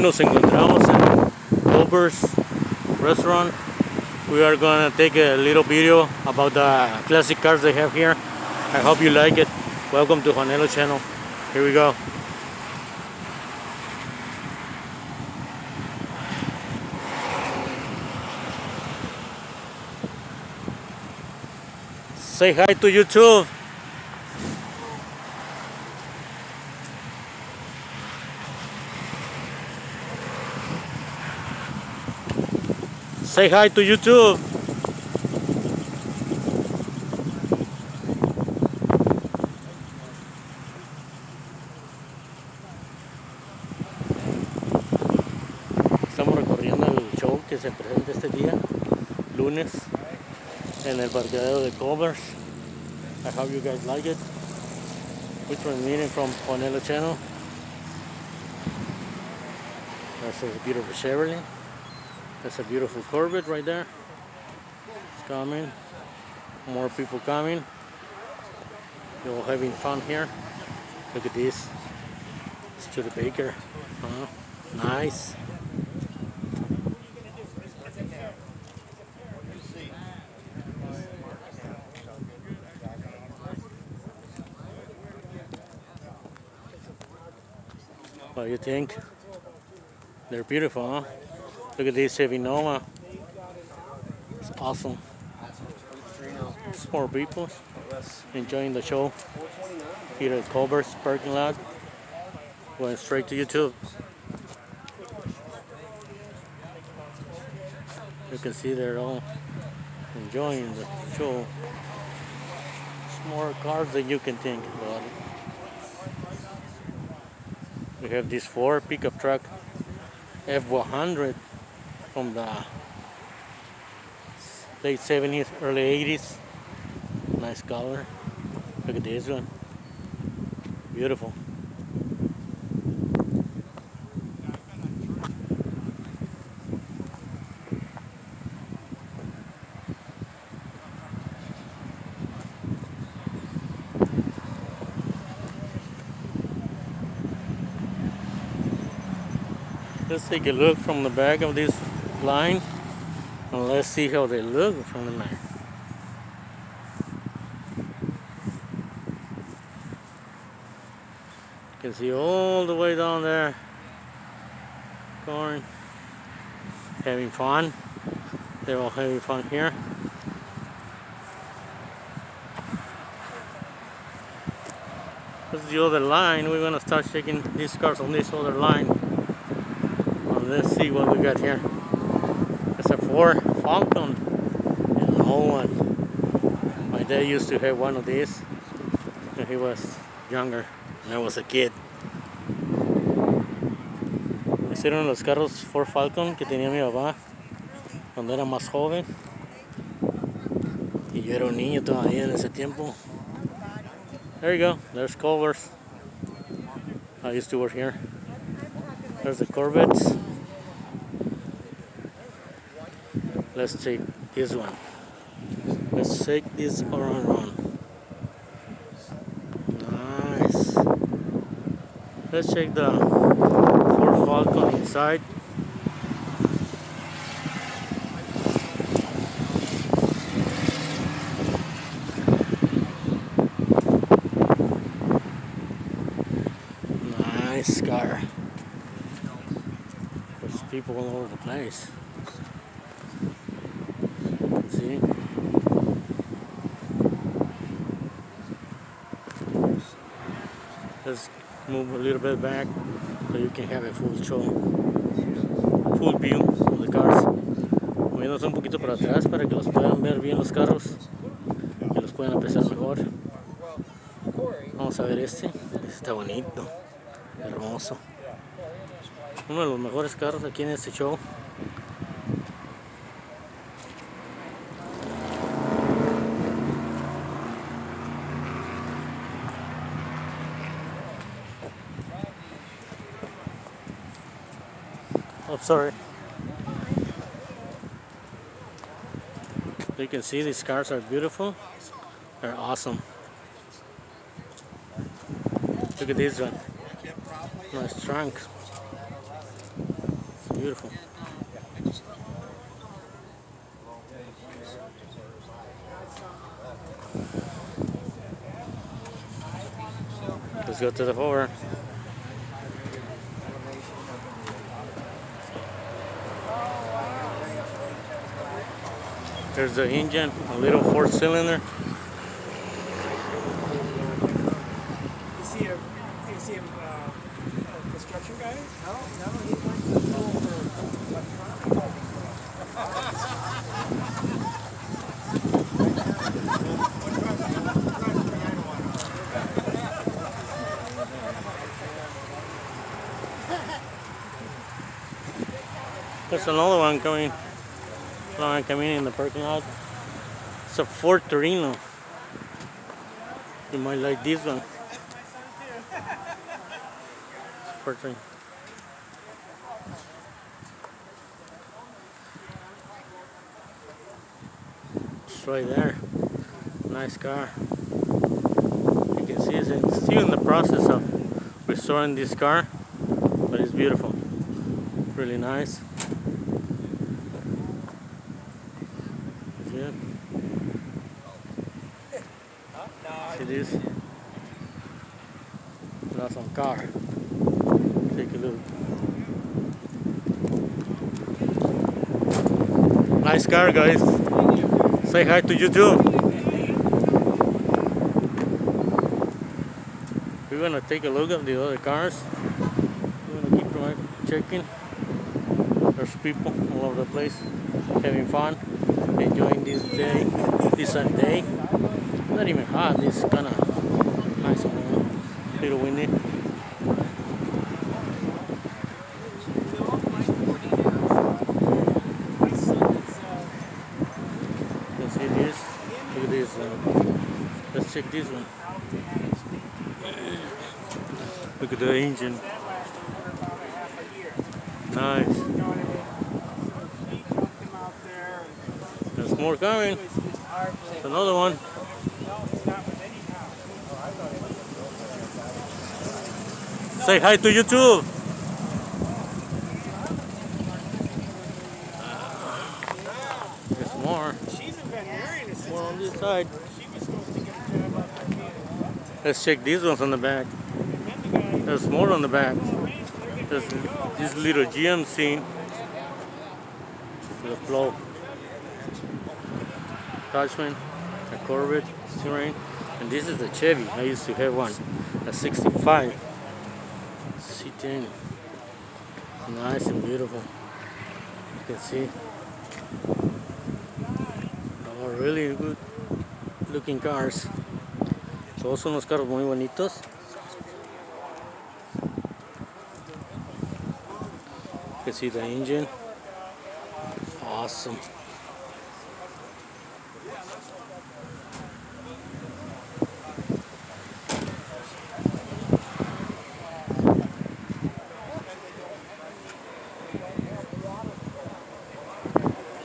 Hoy nos encontramos en Culver's restaurant. We are going to take a little video about the classic cars they have here. I hope you like it. Welcome to Juanelo channel. Here we go. Say hi to YouTube. Say hi to YouTube. Estamos recorriendo el show que se presenta este día, lunes, en el parqueadero de Culver's. I hope you guys like it. We're transmitting from Juanelo channel. That's a beautiful Chevrolet. That's a beautiful Corvette right there. It's coming. More people coming. They're all having fun here. Look at this. Studebaker. Nice. What do you think? They're beautiful, huh? Look at this Chevy Nova. It's awesome. It's more people enjoying the show here at Culver's parking lot. Going straight to YouTube. You can see they're all enjoying the show. It's more cars than you can think about it. We have this Ford pickup truck F100 from the late 70s, early 80s. Nice color. Look at this one. Beautiful. Let's take a look from the back of this line and let's see how they look from the back. You can see all the way down there, going, having fun. They're all having fun here. This is the other line. We're gonna start checking these cars on this other line. Let's see what we got here. It's a Ford Falcon, an old one. My dad used to have one of these when he was younger, and I was a kid. Este era uno de los carros Ford Falcon que tenía mi papá cuando era más joven. Y yo era un niño todavía en ese tiempo. There you go. There's Culver's. I used to work here. There's the Corvettes. Let's take this one. Let's take this around. Nice. Let's check the Ford Falcon inside. Nice car. There's people all over the place. See? Let's move a little bit back so you can have a full show, full view of the cars. Moviéndose un poquito para atrás para que los puedan ver bien los carros, que los puedan apreciar mejor. Vamos a ver este. Este está bonito, hermoso. Uno de los mejores carros aquí en este show. Oh, sorry. You can see these cars are beautiful. They're awesome. Look at this one. Nice trunk. Beautiful. Let's go to the floor. There's the engine, a little 4-cylinder. Is he a construction guy? No, he went to school for electronics. There's another one coming. Coming in the parking lot. It's a Ford Torino. You might like this one. Ford Torino. It's right there. Nice car. You can see it's still in the process of restoring this car, but it's beautiful. Really nice. Yeah. See this? Awesome car. Take a look. Nice car, guys. Say hi to YouTube. We're gonna take a look at the other cars. We're gonna keep checking. There's people all over the place having fun, enjoying this day, this Sunday. Not even hot, it's kind of nice and warm, a little windy. You see this? Look at this. Let's check this one. Look at the engine. Nice. There's more coming. There's another one. Say hi to YouTube. There's more. More on this side. Let's check these ones on the back. There's more on the back. There's this little GMC. The flow. Dutchman, a Corvette, Terrain, and this is the Chevy. I used to have one, a 65 C10. Nice and beautiful. You can see. Oh, really good looking cars. Todos son unos carros muy bonitos. You can see the engine. Awesome.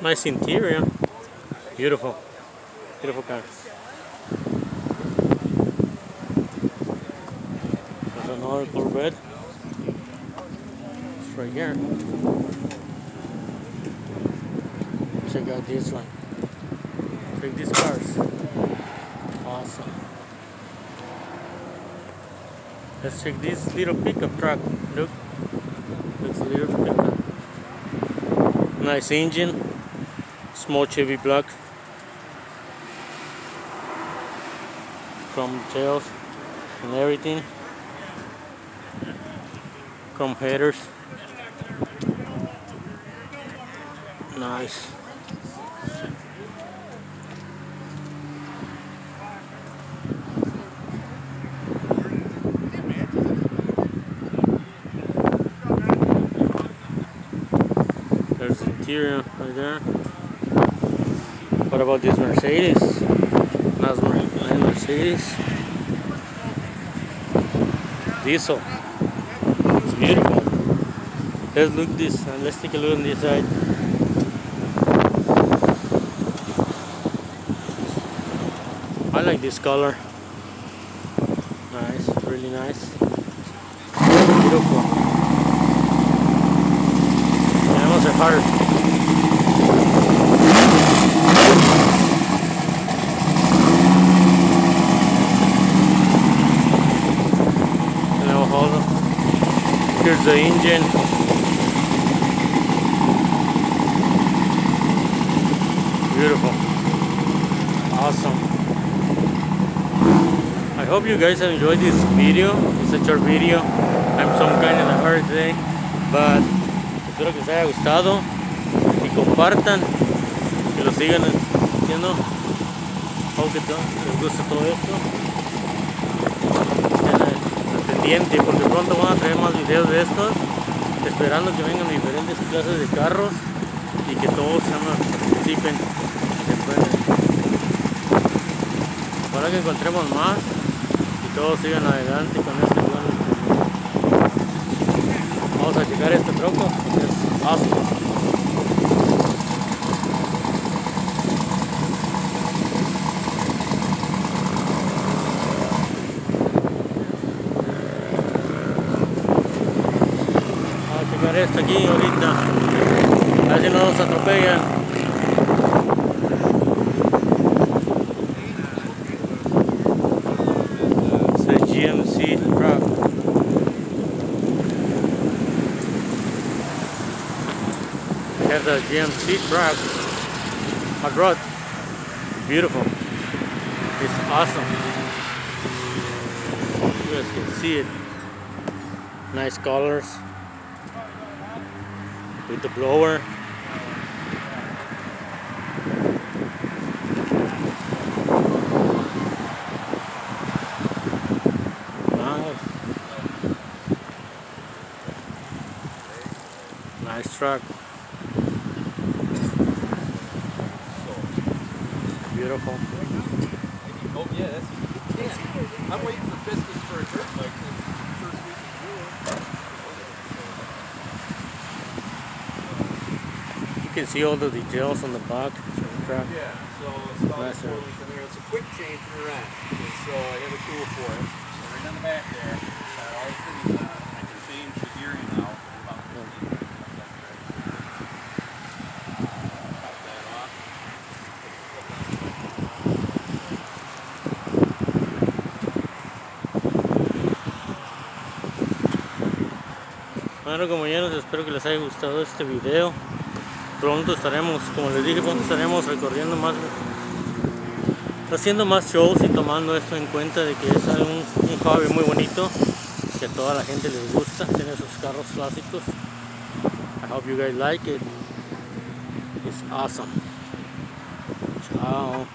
Nice interior. Beautiful. Beautiful car. There's another Corvette. It's right here. Check out this one. Check these cars. Awesome. Let's check this little pickup truck. Look. Looks a little pickup. Nice engine. Small Chevy block. Chrome tails and everything. Chrome headers. Nice. There's the interior right there. What about this Mercedes? Nice Mercedes. Diesel. It's beautiful. Let's look this. Let's take a look on this side. I like this color. Nice, really nice. Beautiful. cars. You know, hold on. Here's the engine. Beautiful. Awesome. I hope you guys have enjoyed this video. It's a short video. I'm some kind of a hurry today, but espero que les haya gustado y compartan, que lo sigan haciendo. Hope que les guste todo esto. Estén pendiente porque pronto van a traer más videos de estos, esperando que vengan diferentes clases de carros y que todos participen. Para que encontremos más y todos sigan adelante con este plan. Vamos a checar este troco, es awesome. Vamos a checar esto aquí ahorita, a ver si no nos atropellan. GMC truck. We have the GMC truck. I brought. Beautiful. It's awesome. You guys can see it. Nice colors. With the blower. Nice truck. Beautiful. Oh yeah, that's I'm waiting for biscuits for a dirt bike first week of June. You can see all the details on the back of the truck. Yeah, so it's about Nice, 4 weeks in there. It's a quick change in the rent. So I have a tool for it. So right on the back there, got all the fittings on it. I can change the gearing now. About 15 minutes. Pop that off. Bueno, compañeros, espero que les haya gustado este video. Pronto estaremos, como les dije, pronto estaremos recorriendo más, haciendo más shows y tomando esto en cuenta de que es un hobby muy bonito, que a toda la gente les gusta tener sus carros clásicos. I hope you guys like it. It's awesome. Chao.